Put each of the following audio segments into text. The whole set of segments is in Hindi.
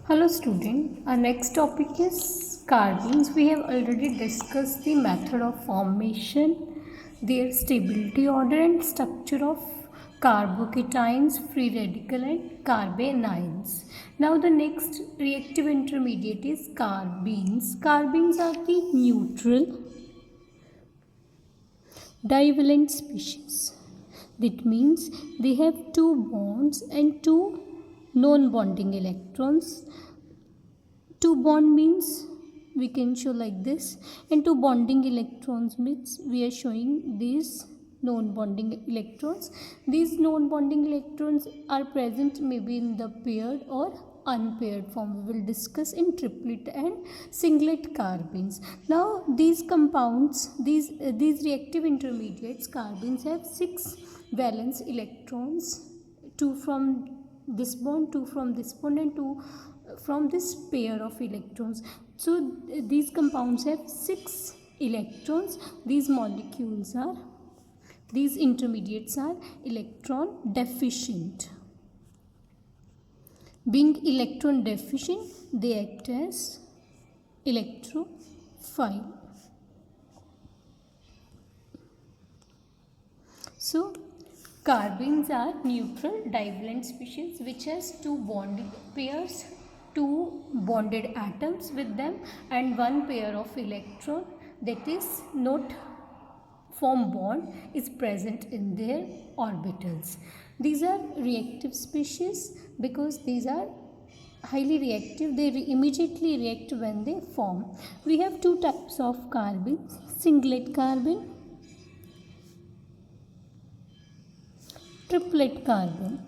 Hello student, our next topic is carbons. We have already discussed the method of formation, their stability order and structure of carbocations, free radical and carbanions. Now the next reactive intermediate is carbenes. Carbenes are the neutral divalent species. That means they have two bonds and two non-bonding electrons. Two bond means we can show like this, and two bonding electrons means we are showing these non-bonding electrons. These non-bonding electrons are present maybe in the paired or unpaired form. We will discuss in triplet and singlet carbenes. Now these compounds, these reactive intermediates carbenes have 6 valence electrons, 2 from this bond, 2 from this bond and 2 from this pair of electrons. So these compounds have 6 electrons. These molecules are, these intermediates are electron deficient. Being electron deficient, they act as electrophile. So carbenes are neutral divalent species which has two bonded pairs, two bonded atoms with them and one pair of electron that is not form bond is present in their orbitals. These are reactive species because these are highly reactive. They immediately react when they form. We have two types of carbenes: singlet carbene, triplet carbene.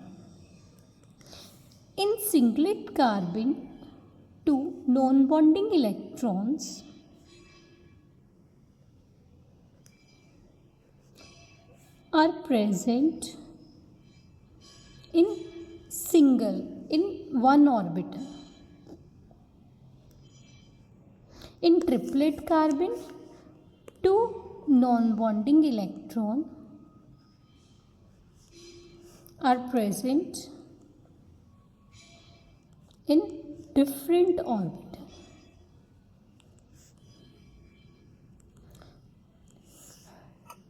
In singlet carbene, two non-bonding electrons are present in one orbital. In triplet carbene, two non-bonding electrons are present in different orbital.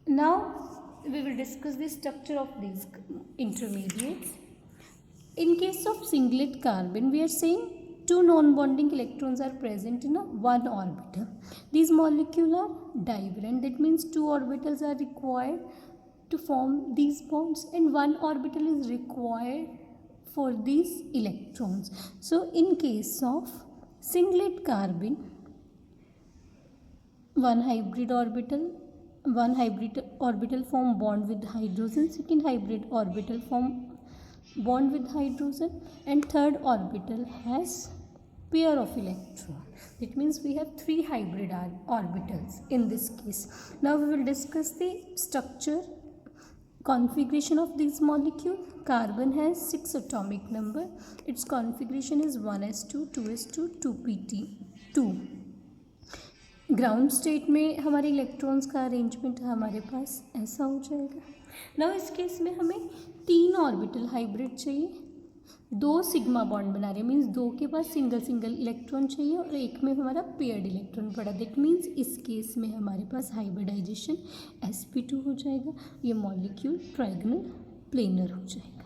Now we will discuss the structure of these intermediates. In case of singlet carbene, we are saying two non-bonding electrons are present in one orbital. These molecules are divalent. That means two orbitals are required to form these bonds and one orbital is required for these electrons. So in case of singlet carbene, one hybrid orbital form bond with hydrogen, second hybrid orbital form bond with hydrogen, and third orbital has pair of electron. That means we have 3 hybrid orbitals in this case. Now we will discuss the structure, configuration of this molecule. Carbon has 6 atomic number. Its configuration is 1s2, 2s2, 2pt2. Ground state में हमारे इलेक्ट्रॉन्स का अरेंजमेंट हमारे पास ऐसा हो जाएगा. नाउ इस केस में हमें 3 ऑर्बिटल हाइब्रिड चाहिए, 2 सिग्मा बॉन्ड बना रहे, मीन्स 2 के पास सिंगल इलेक्ट्रॉन चाहिए और एक में हमारा पेयर्ड इलेक्ट्रॉन पड़ा. दैट मीन्स इस केस में हमारे पास हाइब्रिडाइजेशन sp2 हो जाएगा. ये मॉलिक्यूल ट्रायगोनल प्लेनर हो जाएगा.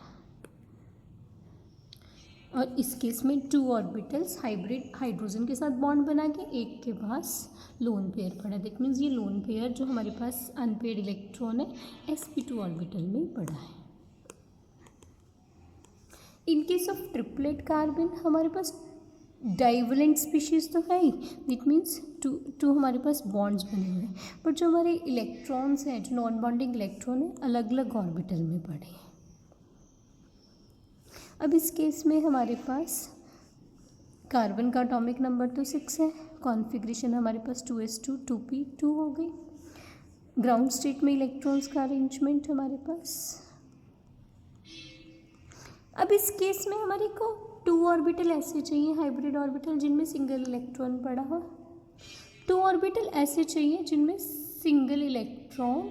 और इस केस में 2 ऑर्बिटल्स हाइब्रिड हाइड्रोजन के साथ बॉन्ड बना के एक के पास लोन पेयर पड़ा. दैट मीन्स ये लोन पेयर जो हमारे पास अनपेयर्ड इलेक्ट्रॉन है sp2 ऑर्बिटल में पड़ा है. In case of triplet carbon हमारे पास डाइवलेंट स्पीशीज तो है ही. दैट मीन्स टू हमारे पास बॉन्ड्स बने हुए हैं, बट जो हमारे इलेक्ट्रॉन्स हैं, जो नॉन बॉन्डिंग इलेक्ट्रॉन है, अलग अलग ऑर्बिटल में पड़े हैं. अब इस केस में हमारे पास कार्बन का एटॉमिक नंबर तो 6 है. कॉन्फ़िगरेशन हमारे पास 2s2 2p2 हो गई. ग्राउंड स्टेट में इलेक्ट्रॉन्स का अरेंजमेंट हमारे पास. अब इस केस में हमारे को 2 ऑर्बिटल ऐसे चाहिए, हाइब्रिड ऑर्बिटल जिनमें सिंगल इलेक्ट्रॉन पड़ा हो. 2 ऑर्बिटल ऐसे चाहिए जिनमें सिंगल इलेक्ट्रॉन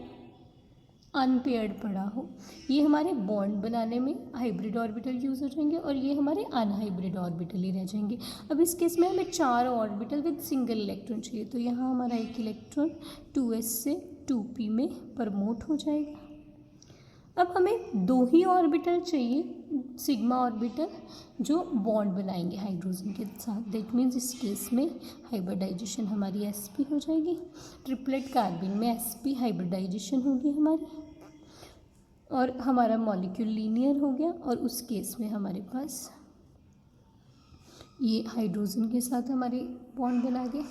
अनपेयर्ड पड़ा हो, ये हमारे बॉन्ड बनाने में हाइब्रिड ऑर्बिटल यूज़ हो जाएंगे और ये हमारे अनहाइब्रिड ऑर्बिटल ही रह जाएंगे। अब इस केस में हमें 4 ऑर्बिटल विद सिंगल इलेक्ट्रॉन चाहिए, तो यहाँ हमारा एक इलेक्ट्रॉन 2s से 2p में प्रमोट हो जाएगा। अब हमें 2 ही ऑर्बिटल चाहिए सिग्मा ऑर्बिटल जो बॉन्ड बनाएंगे हाइड्रोजन के साथ, दैट मीन्स इस केस में हाइब्रिडाइजेशन हमारी sp हो जाएगी। ट्रिपलेट कार्बन में sp हाइब्रिडाइजेशन होगी हमारी और हमारा मॉलिक्यूल लीनियर हो गया, और उस केस में हमारे पास ये हाइड्रोजन के साथ हमारे बॉन्ड बना गया।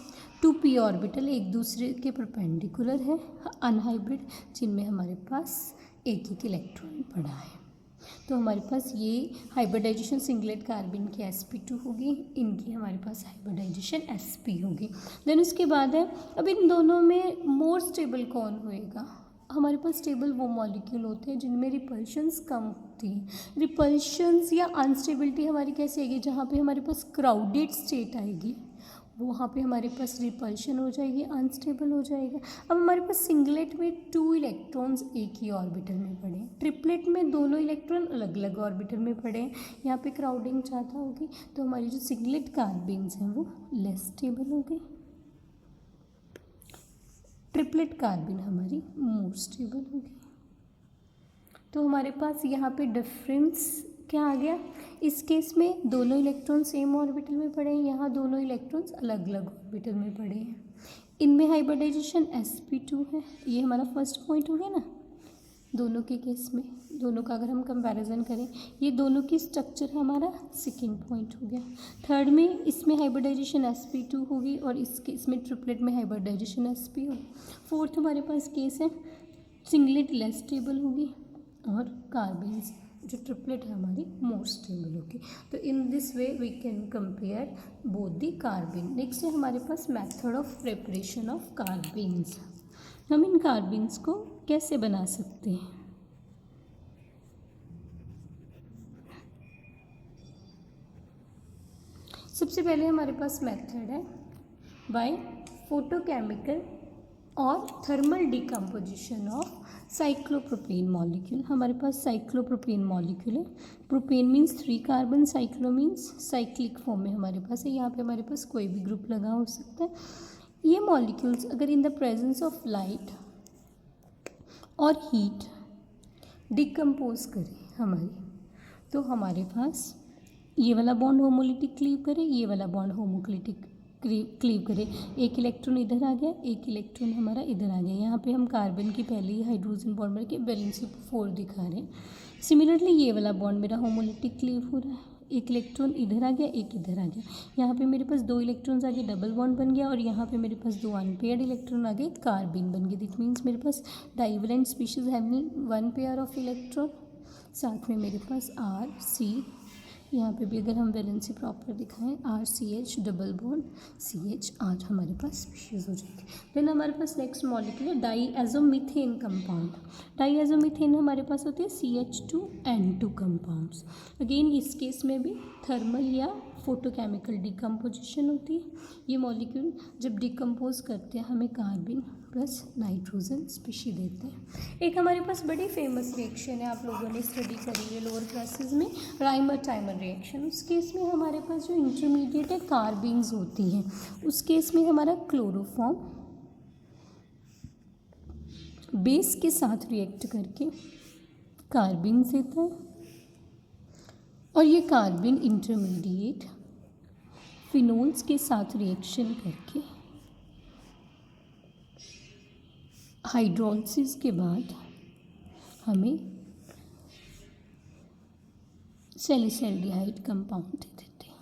2p ऑर्बिटल एक दूसरे के परपेंडिकुलर है अनहाइब्रिड, जिनमें हमारे पास एक एक इलेक्ट्रॉन पड़ा है। तो हमारे पास ये हाइब्रिडाइजेशन सिंगलेट कार्बन की sp2 होगी, इनकी हमारे पास हाइब्रिडाइजेशन sp होगी। देन उसके बाद है, अब इन दोनों में मोर स्टेबल कौन होएगा? हमारे पास स्टेबल वो मॉलिक्यूल होते हैं जिनमें रिपल्शंस कम होती हैं। रिपल्शंस या अनस्टेबिलिटी हमारी कैसे आएगी? जहाँ पे हमारे पास क्राउडेड स्टेट आएगी वहाँ पे हमारे पास रिपल्शन हो जाएगी, अनस्टेबल हो जाएगा। अब हमारे पास सिंगलेट में 2 इलेक्ट्रॉन्स एक ही ऑर्बिटल में पड़े हैं, ट्रिपलेट में दोनों इलेक्ट्रॉन अलग अलग ऑर्बिटल में पड़े हैं, यहाँ पे क्राउडिंग ज़्यादा होगी, तो हमारी जो सिंगलेट कार्बन्स हैं वो लेस स्टेबल हो गई, ट्रिपलेट कार्बन हमारी मोर स्टेबल होगी। तो हमारे पास यहाँ पे डिफरेंस क्या आ गया? इस केस में दोनों इलेक्ट्रॉन सेम ऑर्बिटल में पड़े हैं, यहाँ दोनों इलेक्ट्रॉन्स अलग अलग ऑर्बिटल में पड़े हैं। इनमें हाइब्रिडाइजेशन sp2 है, ये हमारा फर्स्ट पॉइंट हो गया ना। दोनों के केस में दोनों का अगर हम कंपैरिजन करें, ये दोनों की स्ट्रक्चर हमारा सेकेंड पॉइंट हो गया। थर्ड में इसमें हाइब्रिडाइजेशन sp2 होगी और इसमें ट्रिपलेट में हाइब्रिडाइजेशन sp होगी। फोर्थ हमारे पास केस है सिंगलेट लेस स्टेबल होगी और कार्बन जो ट्रिपलेट है हमारी मोर स्टेबल होगी। तो in this way we can compare both the carbon. Next है हमारे पास method of preparation of carbons. हम इन कार्बन्स को कैसे बना सकते हैं? सबसे पहले हमारे पास मेथड है बाय फोटोकेमिकल और thermal decomposition of cyclopropane molecule. हमारे पास साइक्लोप्रोपेन मॉलिक्यूल है, propane means 3 carbon, cyclo means cyclic form में हमारे पास है। यहाँ पे हमारे पास कोई भी ग्रुप लगा हो सकता है। ये मॉलिक्यूल्स अगर इन द प्रेजेंस ऑफ लाइट और हीट डिकम्पोज करें हमारी, तो हमारे पास ये वाला बॉन्ड होमोलिटिक क्लीव करे, ये वाला बॉन्ड होमोक्लिटिक क्लीव करे। एक इलेक्ट्रॉन इधर आ गया, एक इलेक्ट्रॉन हमारा इधर आ गया। यहाँ पे हम कार्बन की पहले ही हाइड्रोजन बॉन्ड में के वैलेंसी 4 दिखा रहे हैं। सिमिलरली ये वाला बॉन्ड मेरा होमोलिटिक क्लीव हो रहा है, एक इलेक्ट्रॉन इधर आ गया, एक इधर आ गया। यहाँ पे मेरे पास 2 इलेक्ट्रॉन्स आ गए, डबल बॉन्ड बन गया, और यहाँ पे मेरे पास 2 अनपेयर्ड इलेक्ट्रॉन आ गए, कार्बन बन गए। दिट मीन्स मेरे पास divalent species having 1 pair of electron, साथ में मेरे पास RC, यहाँ पे भी अगर हम वैलेंसी प्रॉपर दिखाएं RCH डबल बॉन्ड CH8 हमारे पास स्पीशीज हो जाएगी। देन हमारे पास नेक्स्ट मॉलिक्यूल है डाईएज़ोमीथेन कंपाउंड। डाईएज़ोमीथेन हमारे पास होती है CH2N2 कंपाउंड्स। अगेन इस केस में भी थर्मल या फोटोकेमिकल डिकम्पोजिशन होती है। ये मॉलिक्यूल जब डिकम्पोज करते हैं हमें कार्बन प्लस नाइट्रोजन स्पीशी देते हैं। एक हमारे पास बड़ी फेमस रिएक्शन है, आप लोगों ने स्टडी करी है लोअर क्लासेस में, राइमर टाइमर रिएक्शन। उस केस में हमारे पास जो इंटरमीडिएट है कार्बन्स होती हैं, उस केस में हमारा क्लोरोफॉर्म बेस के साथ रिएक्ट करके कार्बन देता है, और ये कार्बन इंटरमीडिएट फिनोल्स के साथ रिएक्शन करके हाइड्रोलिसिस के बाद हमें सैलिसल्डिहाइड कंपाउंड दे देते हैं।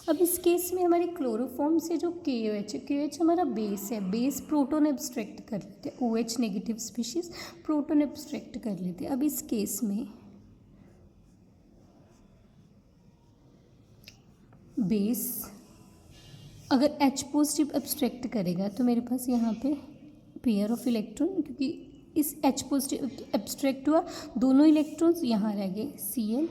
अब इस केस में हमारे क्लोरोफॉर्म से जो KOH है, KOH हमारा बेस है, बेस प्रोटॉन एब्स्ट्रैक्ट कर लेते हैं, OH negative species proton abstract कर लेते हैं। अब इस केस में बेस अगर H पॉजिटिव एब्स्ट्रैक्ट करेगा तो मेरे पास यहाँ पे पेयर ऑफ इलेक्ट्रॉन, क्योंकि इस H पॉजिटिव एब्स्ट्रैक्ट हुआ, दोनों इलेक्ट्रॉन्स यहाँ रह गए Cl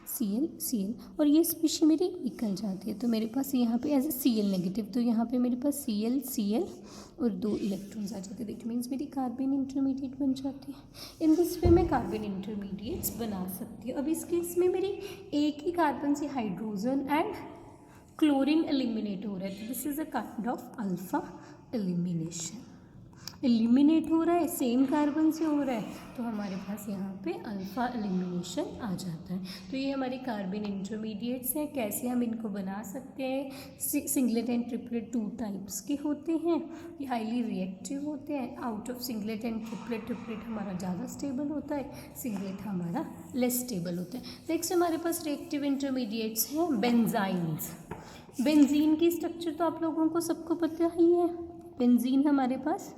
Cl और ये स्पीशी मेरी निकल जाती है, तो मेरे पास यहाँ पे एज ए Cl नेगेटिव, तो यहाँ पे मेरे पास Cl और 2 इलेक्ट्रॉन्स आ जाते हैं। दैट मीन्स मेरी कार्बन इंटरमीडिएट बन जाती है। इन दिस वे मैं कार्बन इंटरमीडिएट्स बना सकती हूँ। अब इस केस में मेरी एक ही कार्बन से हाइड्रोजन एंड क्लोरीन एलिमिनेट हो रहा है, तो this is a kind of alpha elimination. Eliminate हो रहा है, सेम कार्बन से हो रहा है, तो हमारे पास यहाँ पे अल्फा एलिमिनेशन आ जाता है। तो ये हमारे कार्बन इंटरमीडिएट्स हैं। कैसे हम इनको बना सकते हैं? सिंगलेट एंड ट्रिपलेट 2 टाइप्स के होते हैं। ये हाईली रिएक्टिव होते हैं। Out of singlet and triplet, triplet हमारा ज़्यादा स्टेबल होता है, सिंगलेट हमारा लेस स्टेबल होता है। नेक्स्ट हमारे पास रिएक्टिव इंटरमीडिएट्स हैं बेंजाइन्स। बेंजीन की स्ट्रक्चर तो आप लोगों को सबको पता ही है। बेंजीन हमारे पास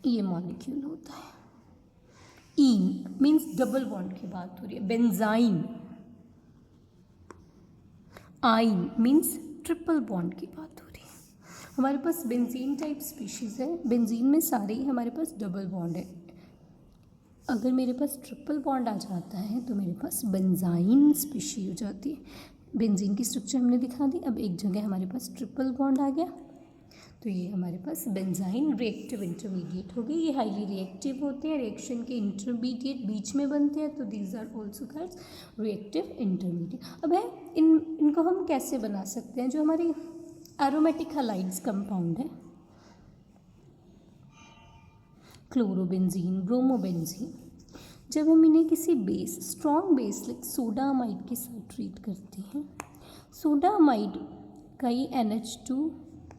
ये मॉलिक्यूल होता है। ईन मीन्स डबल बॉन्ड की बात हो रही है, बेंजाइन। आइन मीन्स ट्रिपल बॉन्ड की बात हो रही है। हमारे पास बेंजीन टाइप स्पीशीज़ है। बेंजीन में सारे ही हमारे पास डबल बॉन्ड है। अगर मेरे पास ट्रिपल बॉन्ड आ जाता है तो मेरे पास बेंजाइन स्पीशी हो जाती है। बेंजीन की स्ट्रक्चर हमने दिखा दी। अब एक जगह हमारे पास ट्रिपल बॉन्ड आ गया, तो ये हमारे पास बेंजाइन रिएक्टिव इंटरमीडिएट हो गई। ये हाईली रिएक्टिव होते हैं, रिएक्शन के इंटरमीडिएट बीच में बनते हैं, तो these are also called reactive intermediate. अब है इनको हम कैसे बना सकते हैं? जो हमारी एरोमेटिक हैलाइड्स कंपाउंड है, क्लोरोबेंजीन, ब्रोमोबेंजीन, जब हम इन्हें किसी base, strong base like sodamide के साथ ट्रीट करते हैं, सोडामाइड का ये NH2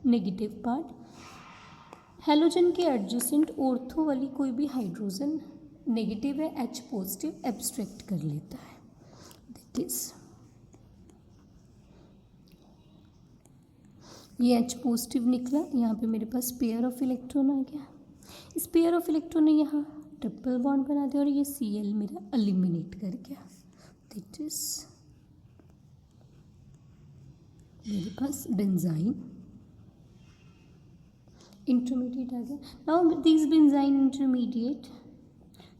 नेगेटिव पार्ट हैलोजन के एडजेसेंट ऑर्थो वाली कोई भी हाइड्रोजन नेगेटिव है, H पॉजिटिव एब्स्ट्रैक्ट कर लेता है। दैट इज ये H पॉजिटिव निकला, यहाँ पे मेरे पास पेयर ऑफ इलेक्ट्रॉन आ गया। इस पेयर ऑफ इलेक्ट्रॉन ने यहाँ ट्रिपल बॉन्ड बना दिया और ये Cl मेरा एलिमिनेट कर गया। दैट इज मेरे पास बेंजाइन इंटरमीडिएट आ गया। Now this benzene intermediate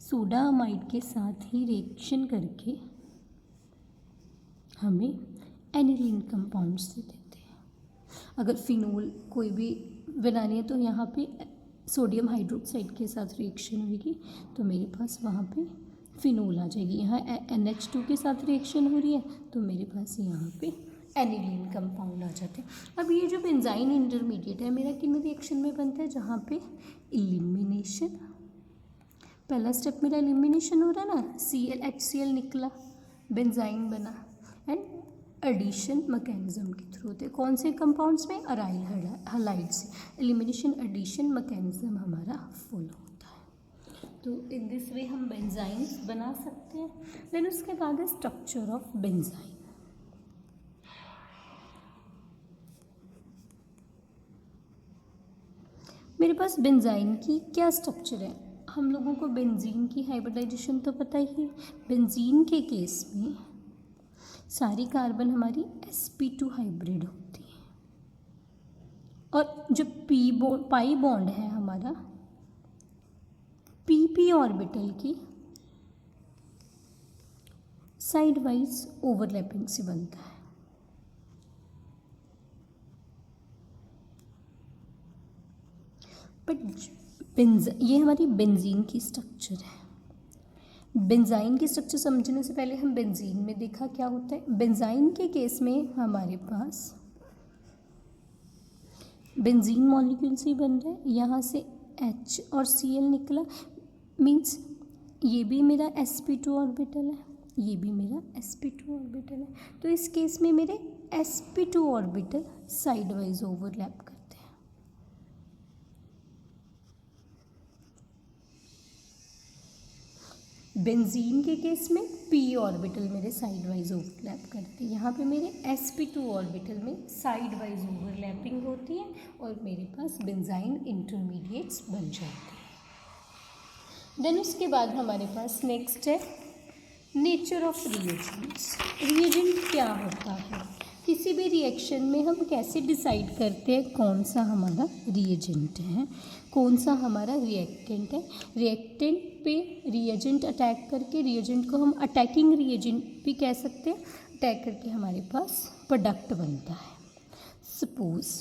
sodamide के साथ ही रिएक्शन करके हमें एनिलीन कंपाउंड्स दे देते हैं। अगर फिनोल कोई भी बनानी है तो यहाँ पे सोडियम हाइड्रोक्साइड के साथ रिएक्शन होगी, तो मेरे पास वहाँ पे फिनोल आ जाएगी। यहाँ NH2 के साथ रिएक्शन हो रही है, तो मेरे पास यहाँ पे एनिलीन कंपाउंड आ जाते हैं। अब ये जो बेंजाइन इंटरमीडिएट है मेरा किन रिएक्शन में बनता है? जहाँ पे एलिमिनेशन, पहला स्टेप मेरा एलिमिनेशन हो रहा है ना, HCl निकला, बेंजाइन बना, एंड एडिशन मैकेनिज्म के थ्रू होते हैं। कौन से कंपाउंड्स में? अराइल हैलाइड से एलिमिनेशन एडिशन मैकेनिज्म हमारा फॉलो होता है। तो इन दिस वे हम बेंजाइन्स बना सकते हैं। देन उसके बाद है स्ट्रक्चर ऑफ बेंजाइन। मेरे पास बेंजाइन की क्या स्ट्रक्चर है? हम लोगों को बेंजीन की हाइब्रिडाइजेशन तो पता ही है। बेंजीन के केस में सारी कार्बन हमारी sp2 हाइब्रिड होती है, और जो पाई बॉन्ड है हमारा pp ऑर्बिटल की साइड वाइज ओवरलैपिंग से बनता है। बट ये हमारी बेंजीन की स्ट्रक्चर है। बेंजाइन की स्ट्रक्चर समझने से पहले हम बेंजीन में देखा क्या होता है। बेंजाइन के केस में हमारे पास बेंजीन मॉलिक्यूल से बन रहा है, यहाँ से H और Cl निकला, मीन्स ये भी मेरा sp2 ऑर्बिटल है, ये भी मेरा sp2 ऑर्बिटल है। तो इस केस में मेरे sp2 orbital side wise overlap करते हैं। बेंजीन के केस में p ऑर्बिटल मेरे साइड वाइज ओवरलैप करते हैं। यहाँ पे मेरे sp2 ऑर्बिटल में साइड वाइज ओवरलैपिंग होती है और मेरे पास बेंजाइन इंटरमीडिएट्स बन जाते हैं। देन उसके बाद हमारे पास नेक्स्ट है नेचर ऑफ रिएजेंट्स। रिएजेंट क्या होता है? किसी भी भी रिएक्शन में हम कैसे डिसाइड करते हैं कौन सा हमारा रिएजेंट है, कौन सा हमारा रिएक्टेंट है। रिएक्टेंट पे रिएजेंट अटैक करके रिएजेंट को हम अटैकिंग रिएजेंट भी कह सकते हैं। अटैक करके हमारे पास प्रोडक्ट बनता है। सपोज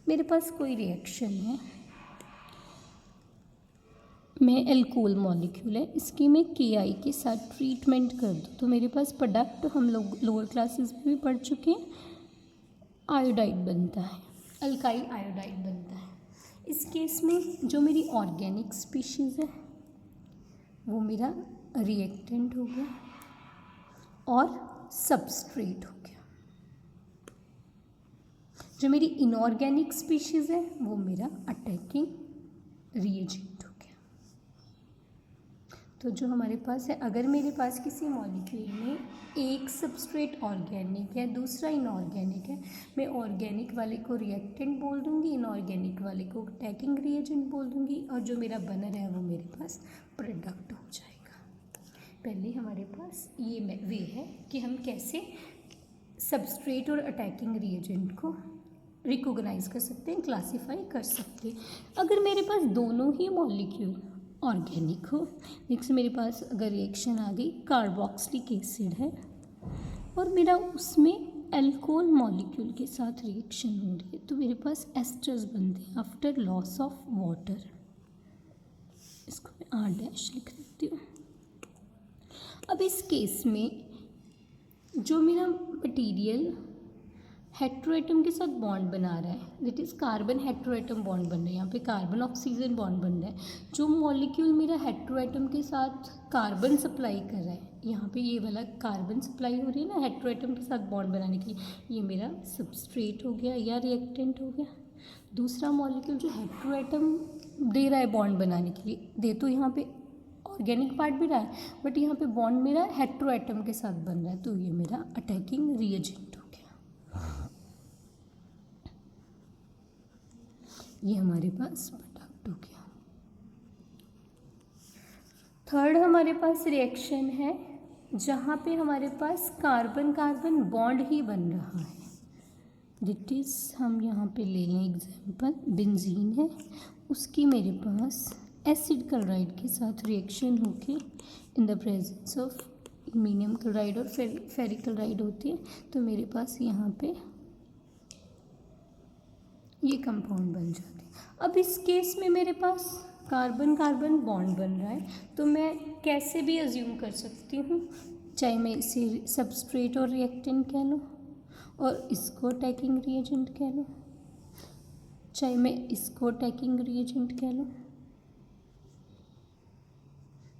मेरे पास कोई रिएक्शन है, मैं एल्कोहल मॉलिक्यूल है, इसकी मैं KI के साथ ट्रीटमेंट कर दूँ तो मेरे पास प्रोडक्ट हम लोग लोअर क्लासेस में भी पढ़ चुके हैं, आयोडाइड बनता है, अल्काइल आयोडाइड बनता है। इस केस में जो मेरी ऑर्गेनिक स्पीशीज़ है वो मेरा रिएक्टेंट हो गया और सबस्ट्रेट हो गया। जो मेरी इनऑर्गेनिक स्पीशीज़ है वो मेरा अटैकिंग रिएजेंट हो गया। तो जो हमारे पास है, अगर मेरे पास किसी मॉलिक्यूल में एक सबस्ट्रेट ऑर्गेनिक है, दूसरा इनऑर्गेनिक है, मैं ऑर्गेनिक वाले को रिएक्टेंट बोल दूंगी, इनऑर्गेनिक वाले को अटैकिंग रिएजेंट बोल दूंगी, और जो मेरा बनर है वो मेरे पास प्रोडक्ट हो जाएगा। पहले हमारे पास ये वे है कि हम कैसे सबस्ट्रेट और अटैकिंग रिएजेंट को रिकॉग्नाइज कर सकते हैं, क्लासीफाई कर सकते हैं। अगर मेरे पास दोनों ही मॉलिक्यूल ऑर्गेनिक हो, नेक्स्ट मेरे पास अगर रिएक्शन आ गई, कार्बोक्सिलिक एसिड है और मेरा उसमें अल्कोहल मॉलिक्यूल के साथ रिएक्शन हो रही है, तो मेरे पास एस्टर्स बनते हैं आफ्टर लॉस ऑफ वाटर। इसको मैं R' लिख देती हूँ। अब इस केस में जो मेरा मटीरियल हेट्रोएटम के साथ बॉन्ड बना रहा है, that is carbon heteroatom bond बन रहा है, यहाँ पे कार्बन ऑक्सीजन बॉन्ड बन रहा है। जो मॉलिक्यूल मेरा हेट्रोएटम के साथ कार्बन सप्लाई कर रहा है, यहाँ पे ये वाला कार्बन सप्लाई हो रही है ना हेट्रोएटम के साथ बॉन्ड बनाने के लिए, ये मेरा सबस्ट्रेट हो गया या रिएक्टेंट हो गया। दूसरा मॉलिक्यूल जो हेट्रोएटम दे रहा है बॉन्ड बनाने के लिए, दे तो यहाँ पे ऑर्गेनिक पार्ट भी रहा है, बट यहाँ पे बॉन्ड मेरा हेट्रोएटम के साथ बन रहा है, तो ये मेरा अटैकिंग रिएजेंट हो गया। ये हमारे पास प्रोडक्ट हो गया। थर्ड हमारे पास रिएक्शन है जहाँ पे हमारे पास कार्बन कार्बन बॉन्ड ही बन रहा है, दैट इज़ हम यहाँ पे ले लें एग्जांपल, बेंजीन है, उसकी मेरे पास एसिड क्लोराइड के साथ रिएक्शन होके इन the presence of aluminium chloride और फेरिक क्लोराइड होती है, तो मेरे पास यहाँ पे ये कंपाउंड बन जाते हैं। अब इस केस में मेरे पास कार्बन कार्बन बॉन्ड बन रहा है, तो मैं कैसे भी अज्यूम कर सकती हूँ, चाहे मैं इसे सबस्ट्रेट और रिएक्टेंट कह लूँ और इसको अटैकिंग रिएजेंट कह लूँ, चाहे मैं इसको अटैकिंग रिएजेंट कह लूँ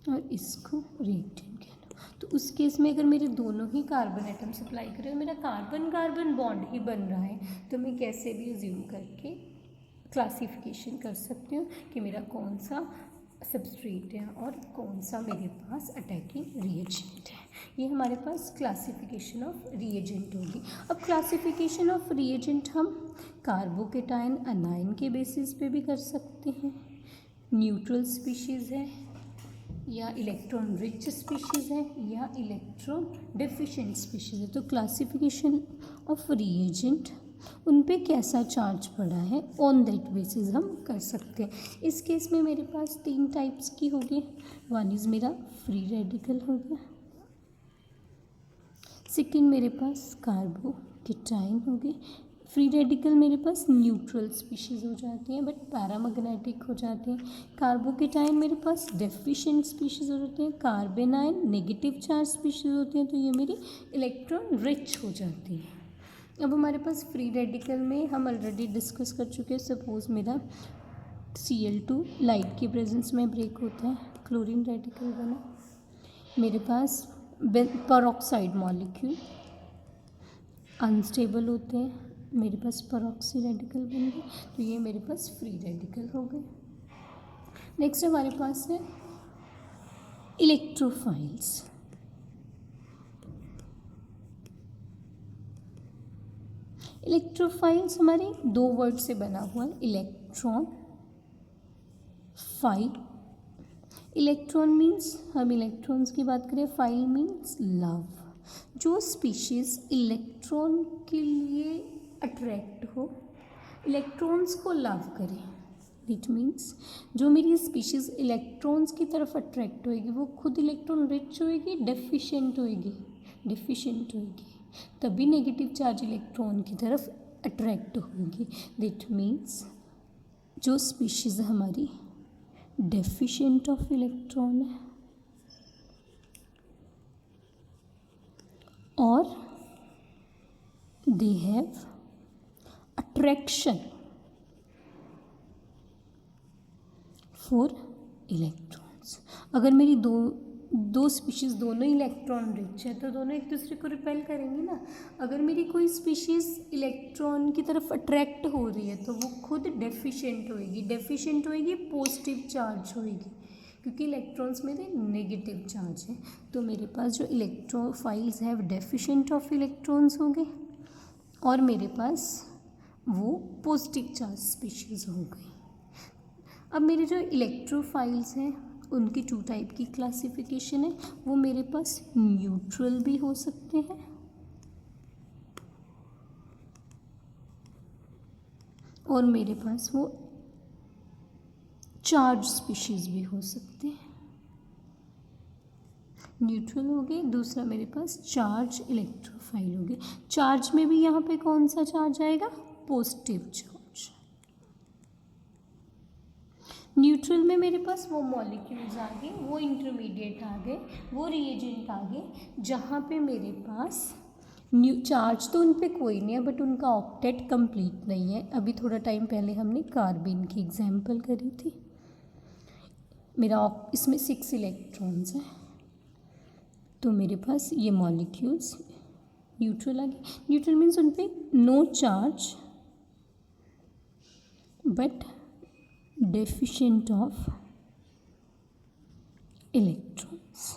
और इसको रिएक्टेंट कह लूँ। तो उस केस में अगर मेरे दोनों ही कार्बन एटम सप्लाई करें और मेरा कार्बन कार्बन बॉन्ड ही बन रहा है, तो मैं कैसे भी अज्यूम करके क्लासिफिकेशन कर सकती हूँ कि मेरा कौन सा सबस्ट्रेट है और कौन सा मेरे पास अटैकिंग रिएजेंट है। ये हमारे पास क्लासिफिकेशन ऑफ रिएजेंट होगी। अब क्लासिफिकेशन ऑफ रिएजेंट हम कार्बोकेटायन अनायन के बेसिस पे भी कर सकते हैं, न्यूट्रल स्पीशीज़ है या इलेक्ट्रॉन रिच स्पीशीज़ है या इलेक्ट्रॉन डेफिशिएंट स्पीशीज़ है। तो क्लासिफिकेशन ऑफ रिएजेंट उन पे कैसा चार्ज पड़ा है ऑन दैट बेसिस हम कर सकते हैं। इस केस में मेरे पास 3 टाइप्स की होगी। वन इज़ मेरा फ्री रेडिकल हो गया, सेकेंड मेरे पास कार्बोकेटायन हो गए, फ्री रेडिकल मेरे पास न्यूट्रल स्पीशीज़ हो जाती हैं बट पैरामैग्नेटिक हो जाते हैं, कार्बोकेटायन मेरे पास डेफिशिएंट स्पीशीज़ हो जाते हैं, कार्बेनायन नेगेटिव चार्ज स्पीशीज़ होती हैं, तो ये मेरी इलेक्ट्रॉन रिच हो जाती है। अब हमारे पास फ्री रेडिकल में हम ऑलरेडी डिस्कस कर चुके हैं। सपोज मेरा Cl2 लाइट की प्रेजेंस में ब्रेक होता है, क्लोरीन रेडिकल बना, मेरे पास पेरोक्साइड मॉलिक्यूल अनस्टेबल होते हैं, मेरे पास पेरोक्सी रेडिकल बन गए, तो ये मेरे पास फ्री रेडिकल हो गए। नेक्स्ट हमारे पास है इलेक्ट्रोफाइल्स। इलेक्ट्रोफाइल्स हमारे 2 वर्ड से बना हुआ है, इलेक्ट्रॉन फाइल। इलेक्ट्रॉन मीन्स हम इलेक्ट्रॉन्स की बात करें, फाइल मीन्स लव। जो स्पीशीज़ इलेक्ट्रॉन के लिए अट्रैक्ट हो, इलेक्ट्रॉन्स को लव करे, इट मीन्स जो मेरी स्पीशीज़ इलेक्ट्रॉन्स की तरफ अट्रैक्ट होएगी वो खुद इलेक्ट्रॉन रिच होएगी, डेफिशिएंट होएगी, तभी नेगेटिव चार्ज इलेक्ट्रॉन की तरफ अट्रैक्ट होगी। दैट मीन्स जो स्पीशीज़ हमारी डेफिशिएंट ऑफ इलेक्ट्रॉन है और they have attraction for electrons. अगर मेरी दो स्पीशीज़ दोनों इलेक्ट्रॉन रिच है तो दोनों एक दूसरे को रिपेल करेंगे ना। अगर मेरी कोई स्पीशीज़ इलेक्ट्रॉन की तरफ अट्रैक्ट हो रही है तो वो खुद डेफिशिएंट होएगी, पॉजिटिव चार्ज होएगी, क्योंकि इलेक्ट्रॉन्स मेरे नेगेटिव चार्ज है। तो मेरे पास जो electrophiles have deficient of electrons होंगे और मेरे पास वो पॉजिटिव चार्ज स्पीशीज़ हो गई। अब मेरे जो इलेक्ट्रोफाइल्स हैं उनकी 2 टाइप की क्लासिफिकेशन है। वो मेरे पास न्यूट्रल भी हो सकते हैं और मेरे पास वो चार्ज स्पीशीज़ भी हो सकते हैं। न्यूट्रल हो गए, दूसरा मेरे पास चार्ज इलेक्ट्रोफाइल हो गए। चार्ज में भी यहाँ पे कौन सा चार्ज आएगा? Positive charge. न्यूट्रल में मेरे पास वो मॉलिक्यूल्स आ गए, वो इंटरमीडिएट आ गए, वो रिएजेंट आ गए जहाँ पे मेरे पास चार्ज तो उन पे कोई नहीं है बट उनका ऑक्टेट कंप्लीट नहीं है। अभी थोड़ा टाइम पहले हमने कार्बिन की एग्जांपल करी थी। मेरा इसमें 6 इलेक्ट्रॉन्स हैं तो मेरे पास ये मॉलिक्यूल्स न्यूट्रल आ गए। न्यूट्रल मीन्स उन पे no charge but deficient of electrons.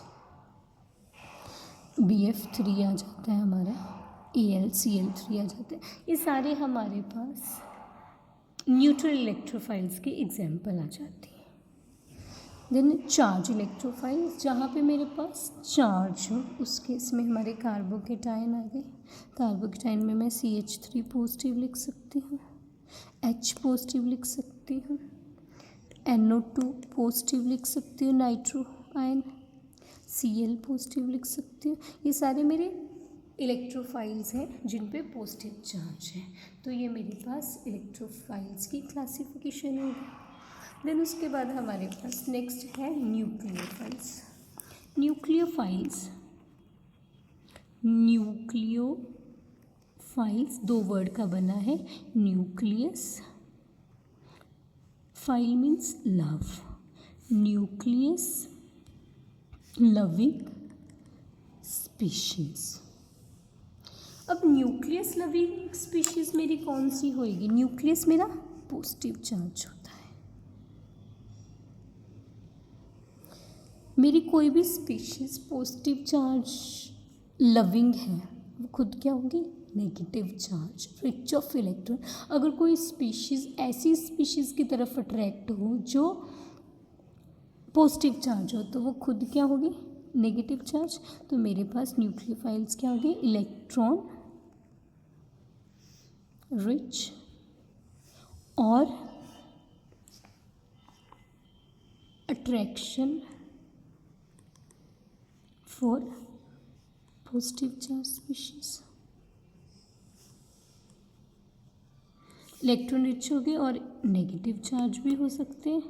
BF3 आ जाता है हमारा, AlCl3 आ जाता है। ये सारे हमारे पास न्यूट्रल इलेक्ट्रोफाइल्स की एग्जाम्पल आ जाती है। देन चार्ज इलेक्ट्रोफाइल्स, जहाँ पे मेरे पास चार्ज हो उस केस में हमारे कार्बोकेटाइन आ गए। कार्बोकेटाइन में मैं CH3 पॉजिटिव लिख सकती हूँ, H पॉजिटिव लिख सकती हूँ, NO2 पॉजिटिव लिख सकती हूँ, नाइट्रो आयन, Cl पॉजिटिव लिख सकती हूँ। ये सारे मेरे इलेक्ट्रोफाइल्स हैं जिन पे पॉजिटिव चार्ज है। तो ये मेरे पास इलेक्ट्रोफाइल्स की क्लासिफिकेशन होगी। देन उसके बाद हमारे पास नेक्स्ट है न्यूक्लियोफाइल्स। न्यूक्लियोफाइल्स 2 वर्ड का बना है। Nucleus, file means love, nucleus loving species. अब न्यूक्लियस लविंग स्पीशीज मेरी कौन सी होएगी? न्यूक्लियस मेरा पॉजिटिव चार्ज होता है। मेरी कोई भी स्पीशीज पॉजिटिव चार्ज लविंग है वो खुद क्या होगी? Negative charge, rich of electron. अगर कोई स्पीशीज ऐसी स्पीशीज की तरफ अट्रैक्ट हो जो पॉजिटिव चार्ज हो तो वो खुद क्या होगी? Negative charge. तो मेरे पास न्यूक्लियोफाइल्स क्या होगी? इलेक्ट्रॉन रिच और attraction for positive charge species. Electron rich हो गए और नेगेटिव चार्ज भी हो सकते हैं।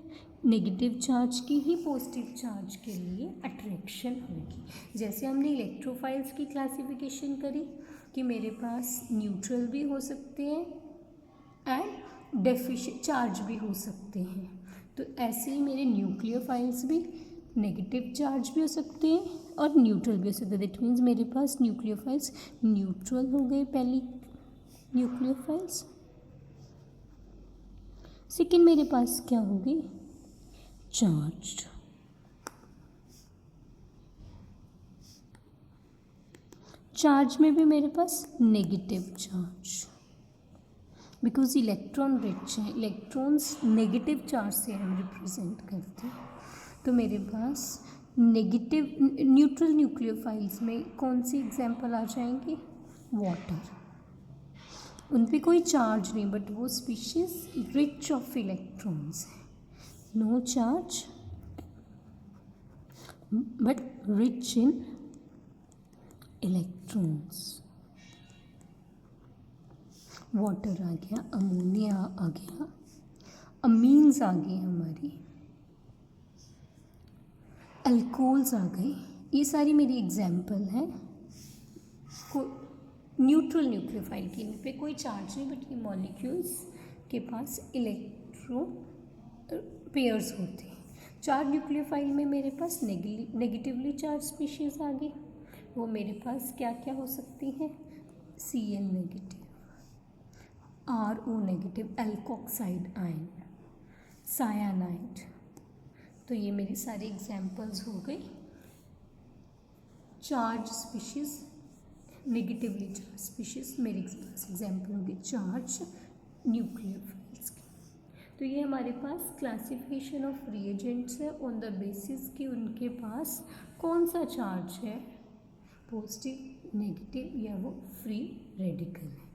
नेगेटिव चार्ज की ही पॉजिटिव चार्ज के लिए अट्रैक्शन होगी। जैसे हमने इलेक्ट्रोफाइल्स की क्लासिफिकेशन करी कि मेरे पास न्यूट्रल भी हो सकते हैं एंड डेफिशिएंट चार्ज भी हो सकते हैं, तो ऐसे ही मेरे न्यूक्लियोफाइल्स भी नेगेटिव चार्ज भी हो सकते हैं और न्यूट्रल भी हो सकते हैं। दैट मीन्स मेरे पास न्यूक्लियोफाइल्स न्यूट्रल हो गए पहली न्यूक्लियोफाइल्स। सेकेंड मेरे पास क्या होगी? चार्ज। चार्ज में भी मेरे पास negative charge, because electron rich है, इलेक्ट्रॉन्स नेगेटिव चार्ज से हम रिप्रेजेंट करते हैं। तो मेरे पास नेगेटिव न्यूट्रल न्यूक्लियोफाइल्स में कौन सी एग्जाम्पल आ जाएंगे? वाटर, उन पे कोई चार्ज नहीं बट वो स्पीशीज रिच ऑफ इलेक्ट्रॉन्स है, no charge but rich in electrons. Water आ गया, अमोनिया आ गया, अमीन्स आ गई हमारी, अल्कोहल्स आ गए, ये सारी मेरी एग्जाम्पल हैं न्यूट्रल न्यूक्लियोफाइल की। इन पे कोई चार्ज नहीं बट ये मॉलिक्यूल्स के पास इलेक्ट्रो पेयर्स होते हैं। चार्ज न्यूक्लियोफाइल में मेरे पास नेगेटिवली चार्ज स्पीशीज आ गई, वो मेरे पास क्या क्या हो सकती हैं? Cl negative, RO negative, alkoxide ion, cyanide. तो ये मेरी सारी एग्जाम्पल्स हो गई charge species, negatively charge species मेरे पास एग्जाम्पल होगी चार्ज न्यूक्लियोफाइल्स की। तो ये हमारे पास क्लासिफिकेशन ऑफ रिएजेंट्स है ऑन द बेसिस कि उनके पास कौन सा चार्ज है, पॉजिटिव, नेगेटिव या वो फ्री रेडिकल है।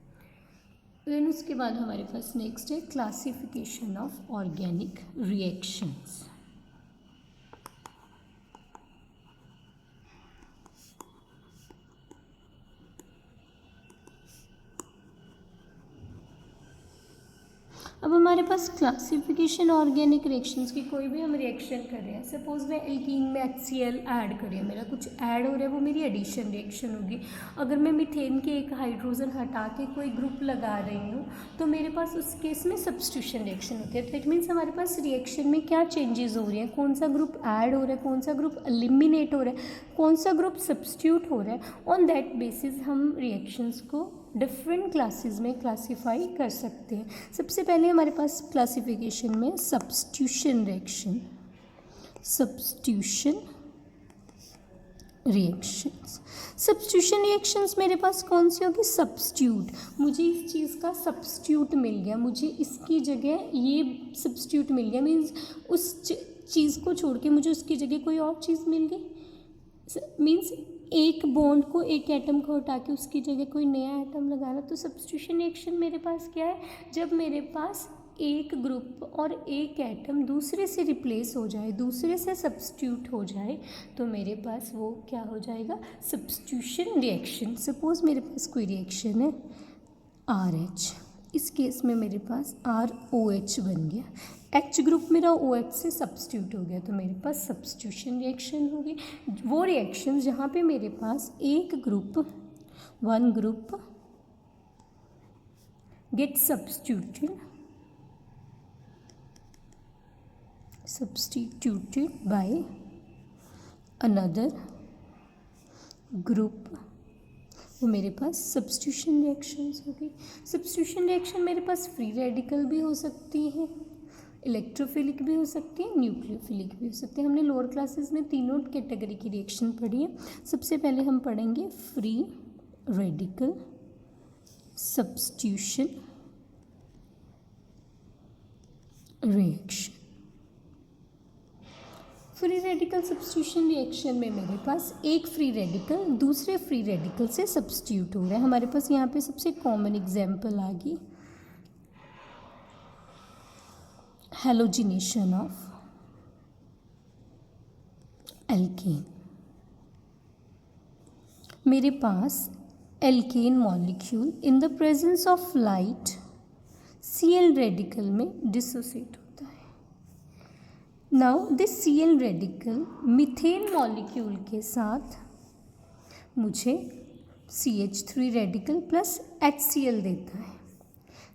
देन उसके बाद हमारे पास नेक्स्ट है क्लासिफिकेशन ऑफ ऑर्गेनिक रिएक्शंस। अब हमारे पास क्लासिफिकेशन ऑर्गेनिक रिएक्शंस की, कोई भी हम रिएक्शन कर रहे हैं, सपोज मैं एल्कीन में HCl ऐड कर रही हूँ, मेरा कुछ ऐड हो रहा है, वो मेरी एडिशन रिएक्शन होगी। अगर मैं मीथेन के एक हाइड्रोजन हटा के कोई ग्रुप लगा रही हूँ तो मेरे पास उस केस में सब्स्टिट्यूशन रिएक्शन होती है। तो इट मीन्स हमारे पास रिएक्शन में क्या चेंजेस हो रही हैं, कौन सा ग्रुप ऐड हो रहा है, कौन सा ग्रुप एलिमिनेट हो रहा है, कौन सा ग्रुप सब्स्टिट्यूट हो रहा है। ऑन दैट बेसिस हम रिएक्शंस को डिफरेंट क्लासेस में क्लासीफाई कर सकते हैं। सबसे पहले हमारे पास क्लासिफिकेशन में substitution reaction, substitution reactions. Substitution reactions मेरे पास कौन सी होगी? सब्स्टिट्यूट, मुझे इस चीज़ का सब्स्टिट्यूट मिल गया, मुझे इसकी जगह ये सब्स्टिट्यूट मिल गया, मीन्स उस चीज़ को छोड़ के मुझे उसकी जगह कोई और चीज़ मिल गई। मीन्स एक बॉन्ड को, एक एटम को हटा के उसकी जगह कोई नया एटम लगाना। तो सब्स्टिट्यूशन रिएक्शन मेरे पास क्या है? जब मेरे पास एक ग्रुप और एक एटम दूसरे से रिप्लेस हो जाए, दूसरे से सब्स्टिट्यूट हो जाए, तो मेरे पास वो क्या हो जाएगा? Substitution reaction. सपोज मेरे पास कोई रिएक्शन है RH, इस केस में मेरे पास ROH बन गया, H ग्रुप मेरा OH से सब्स्टिट्यूट हो गया, तो मेरे पास सब्स्टिट्यूशन रिएक्शन होगी। वो रिएक्शन जहाँ पे मेरे पास एक group, one group get substituted by another group, वो मेरे पास सब्स्टिट्यूशन रिएक्शंस होगी। सब्स्टिट्यूशन रिएक्शन मेरे पास फ्री रेडिकल भी हो सकती है, इलेक्ट्रोफिलिक भी हो सकती है, न्यूक्लियोफिलिक भी हो सकती है। हमने लोअर क्लासेस में तीनों कैटेगरी की रिएक्शन पढ़ी है। सबसे पहले हम पढ़ेंगे free radical substitution reaction. Free radical substitution reaction में मेरे पास एक फ्री रेडिकल दूसरे फ्री रेडिकल से सब्स्टिट्यूट हो रहा है। हमारे पास यहाँ पे सबसे कॉमन एग्जाम्पल आ गई हैलोजिनेशन ऑफ एल्केन। मेरे पास alkane molecule in the presence of light Cl radical में डिसोसिएट होता है। Now this Cl radical methane molecule के साथ मुझे CH3 रेडिकल प्लस HCl देता है।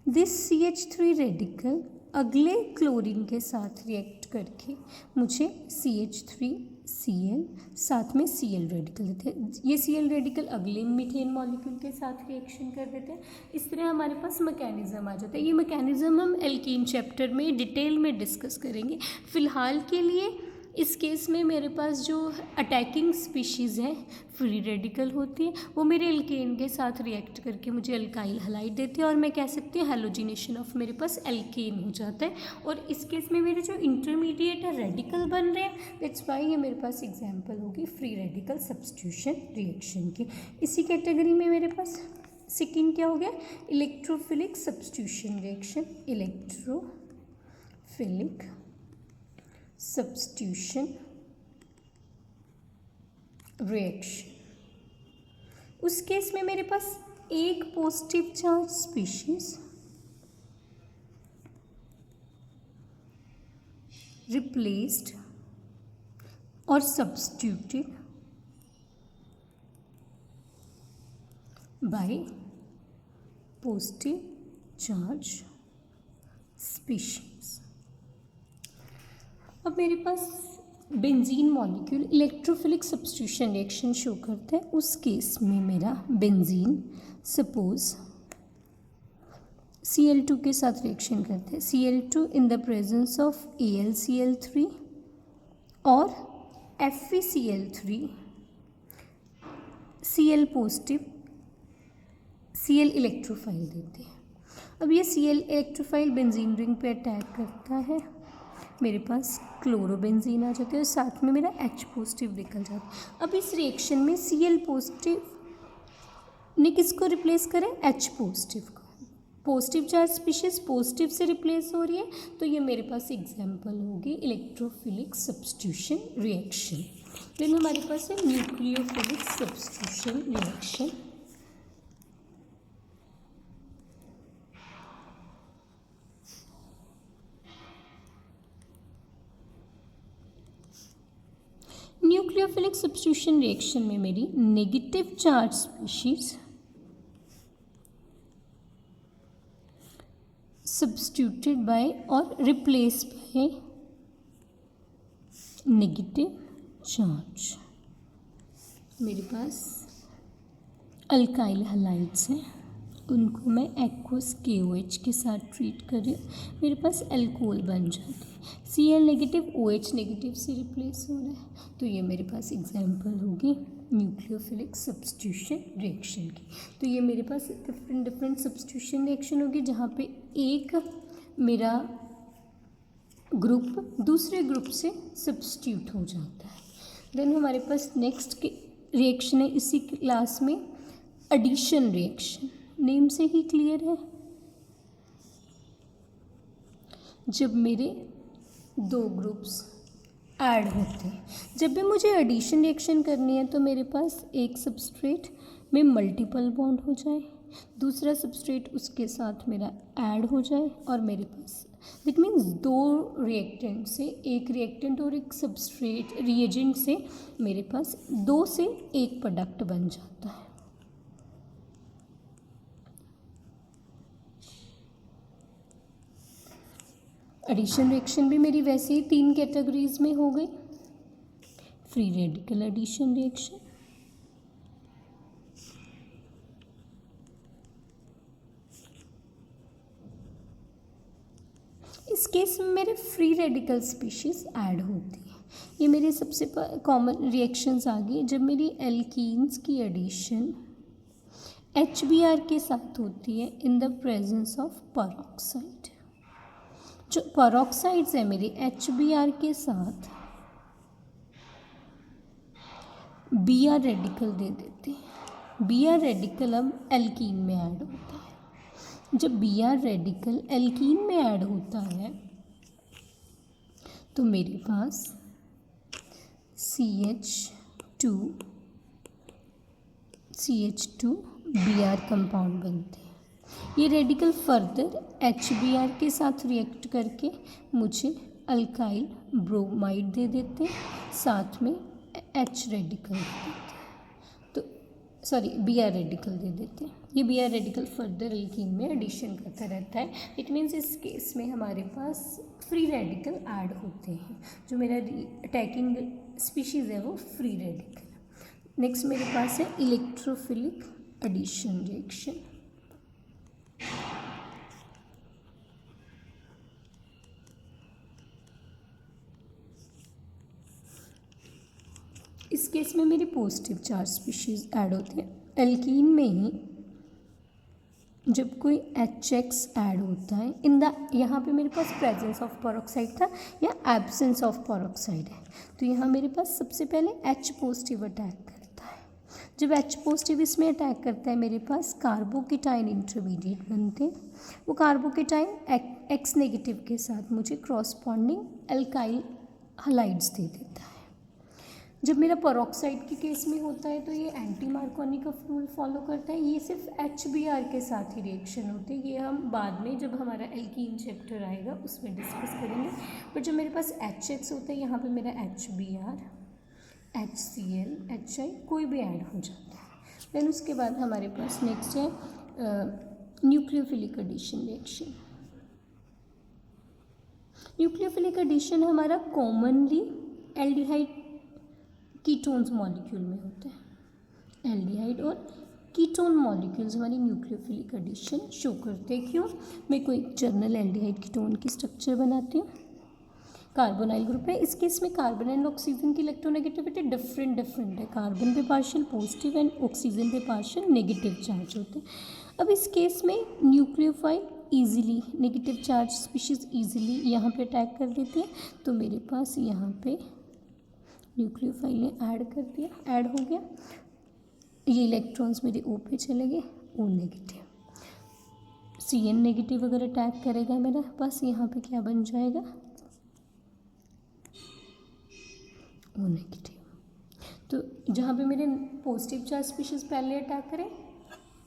दिस CH3 रेडिकल अगले क्लोरीन के साथ रिएक्ट करके मुझे CH3Cl साथ में Cl रेडिकल देते हैं। ये Cl रेडिकल अगले मीथेन मॉलिक्यूल के साथ रिएक्शन कर देते हैं। इस तरह हमारे पास मैकेनिज्म आ जाता है। ये मैकेनिज्म हम एल्कीन चैप्टर में डिटेल में डिस्कस करेंगे। फ़िलहाल के लिए इस केस में मेरे पास जो अटैकिंग स्पीशीज़ है फ्री रेडिकल होती है, वो मेरे एल्केन के साथ रिएक्ट करके मुझे अल्काइल हलाइड देती है और मैं कह सकती हूँ हैलोजिनेशन ऑफ मेरे पास एल्केन हो जाता है। और इस केस में मेरे जो इंटरमीडिएट है रेडिकल बन रहे हैं, दैट्स वाई ये मेरे पास एग्जाम्पल होगी फ्री रेडिकल सब्स्टिट्यूशन रिएक्शन की। इसी कैटेगरी में मेरे पास सेकेंड क्या हो गया, electrophilic substitution reaction. Electrophilic substitution reaction, उस केस में मेरे पास एक पॉजिटिव चार्ज स्पीशीज रिप्लेस्ड और substituted by positive charge species. अब मेरे पास benzene molecule electrophilic substitution reaction show करता है। उस केस में मेरा बेंजीन सपोज Cl2 के साथ रिएक्शन करते हैं, Cl2 in the presence of AlCl3 और FeCl3 Cl positive Cl electrophile देते हैं। अब ये Cl इलेक्ट्रोफाइल बेंजीन रिंग पे अटैक करता है, मेरे पास क्लोरोबेंजीन आ जाता है और साथ में मेरा H पॉजिटिव निकल जाता है। अब इस रिएक्शन में Cl पॉजिटिव ने किसको रिप्लेस करें, H पॉजिटिव को। पॉजिटिव चार्ज स्पीशीज पॉजिटिव से रिप्लेस हो रही है, तो ये मेरे पास एग्जाम्पल होगी इलेक्ट्रोफिलिक सब्स्टिट्यूशन रिएक्शन। देन हमारे पास है nucleophilic substitution reaction. Nucleophilic substitution reaction में मेरी negative charge species substituted by और रिप्लेस बाय नेगेटिव चार्ज। मेरे पास अल्काइल हलाइड्स हैं, उनको मैं एक्वस KOH के साथ ट्रीट कर रही हूँ, मेरे पास अल्कोहल बन जाती है। Cl नेगेटिव OH नेगेटिव से रिप्लेस हो रहा है, तो ये मेरे पास एग्जाम्पल होगी न्यूक्लियोफिलिक सब्स्टिट्यूशन रिएक्शन की। तो ये मेरे पास डिफरेंट सब्स्टिट्यूशन रिएक्शन होगी जहाँ पे एक मेरा ग्रुप दूसरे ग्रुप से सब्स्टिट्यूट हो जाता है। देन हमारे पास नेक्स्ट रिएक्शन है इसी क्लास में एडिशन रिएक्शन। नेम से ही क्लियर है, जब मेरे दो ग्रुप्स ऐड होते हैं, जब भी मुझे एडिशन रिएक्शन करनी है तो मेरे पास एक सबस्ट्रेट में मल्टीपल बॉन्ड हो जाए, दूसरा सबस्ट्रेट उसके साथ मेरा ऐड हो जाए और मेरे पास दैट मीन्स दो रिएक्टेंट से, एक रिएक्टेंट और एक सबस्ट्रेट रिएजेंट से मेरे पास दो से एक प्रोडक्ट बन जाता है। एडिशन रिएक्शन भी मेरी वैसे ही तीन कैटेगरीज में हो गई। फ्री रेडिकल एडिशन रिएक्शन, इस केस में मेरे फ्री रेडिकल स्पीशीज ऐड होती है। ये मेरे सबसे कॉमन रिएक्शंस आ गई जब मेरी एल्कीन्स की एडिशन HBr के साथ होती है इन द प्रेजेंस ऑफ पेरोक्साइड। जो पेरोक्साइड्स है मेरे HBr के साथ Br रेडिकल दे देते हैं। Br रेडिकल अब एल्कीन में ऐड होता है। जब Br रेडिकल एल्कीन में ऐड होता है तो मेरे पास CH2 Br कंपाउंड बनते हैं। ये रेडिकल फर्दर HBr के साथ रिएक्ट करके मुझे अल्काइल ब्रोमाइड दे देते हैं, साथ में H रेडिकल दे देते हैं, तो सॉरी Br रेडिकल दे देते हैं। ये Br रेडिकल फर्दर एल्कीन में एडिशन करता रहता है। इट मीन्स इस केस में हमारे पास फ्री रेडिकल ऐड होते हैं। जो मेरा अटैकिंग स्पीशीज़ है वो फ्री रेडिकल। नेक्स्ट मेरे पास है इलेक्ट्रोफिलिक एडिशन रिएक्शन। इस केस में मेरी पॉजिटिव चार्ज स्पीशीज ऐड होती है। एल्कीन में ही जब कोई HX ऐड होता है इन द, यहाँ पे मेरे पास प्रेजेंस ऑफ पेरोक्साइड था या एब्सेंस ऑफ पेरोक्साइड है, तो यहाँ मेरे पास सबसे पहले H पॉजिटिव अटैक करता है। जब H पॉजिटिव इसमें अटैक करता है मेरे पास कार्बोकेटाइन इंटरमीडिएट बनते हैं। वो कार्बोकेटाइन X नेगेटिव के साथ मुझे क्रॉसपॉन्डिंग एल्काइल हलाइड्स दे देता है। जब मेरा पेरोक्साइड के केस में होता है तो ये एंटी मार्कोनिकॉफ रूल फॉलो करता है। ये सिर्फ HBr के साथ ही रिएक्शन होते हैं। ये हम बाद में जब हमारा एल्कीन चैप्टर आएगा उसमें डिस्कस करेंगे। पर जब मेरे पास HX होता है यहाँ पे मेरा HBr, HCl, HI कोई भी ऐड हो जाता है। देन उसके बाद हमारे पास नेक्स्ट है nucleophilic addition reaction. Nucleophilic addition हमारा कॉमनली एल्डिहाइड कीटोन्स मॉलिक्यूल में होते हैं। एल्डिहाइड और कीटोन मॉलिक्यूल्स हमारी न्यूक्लियोफिलिक एडिशन शो करते हैं। क्यों? मैं कोई जर्नल एल्डिहाइड कीटोन की स्ट्रक्चर बनाती हूँ। कार्बोनाइल ग्रुप है, इस केस में कार्बन एंड ऑक्सीजन की इलेक्ट्रोनेगेटिविटी डिफरेंट है। कार्बन पे पार्शियल पॉजिटिव एंड ऑक्सीजन पे पार्शियल नेगेटिव चार्ज होते हैं। अब इस केस में nucleophile easily negative charge species easily यहाँ पे अटैक कर देती है, तो मेरे पास यहाँ पे न्यूक्लियोफाइल ने ऐड कर दिया, ऐड हो गया। ये इलेक्ट्रॉन्स मेरे O पे चले गए, O नेगेटिव। Cn नेगेटिव अगर अटैक करेगा मेरा पास यहाँ पे क्या बन जाएगा, O नेगेटिव। तो जहाँ पे मेरे पॉजिटिव चार्ज स्पीशीज पहले अटैक करें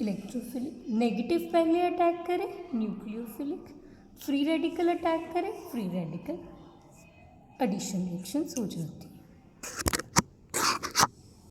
इलेक्ट्रोफिलिक, नेगेटिव पहले अटैक करें न्यूक्लियोफिलिक, फ्री रेडिकल अटैक करें फ्री रेडिकल, एडिशन रिएक्शंस हो जाती है।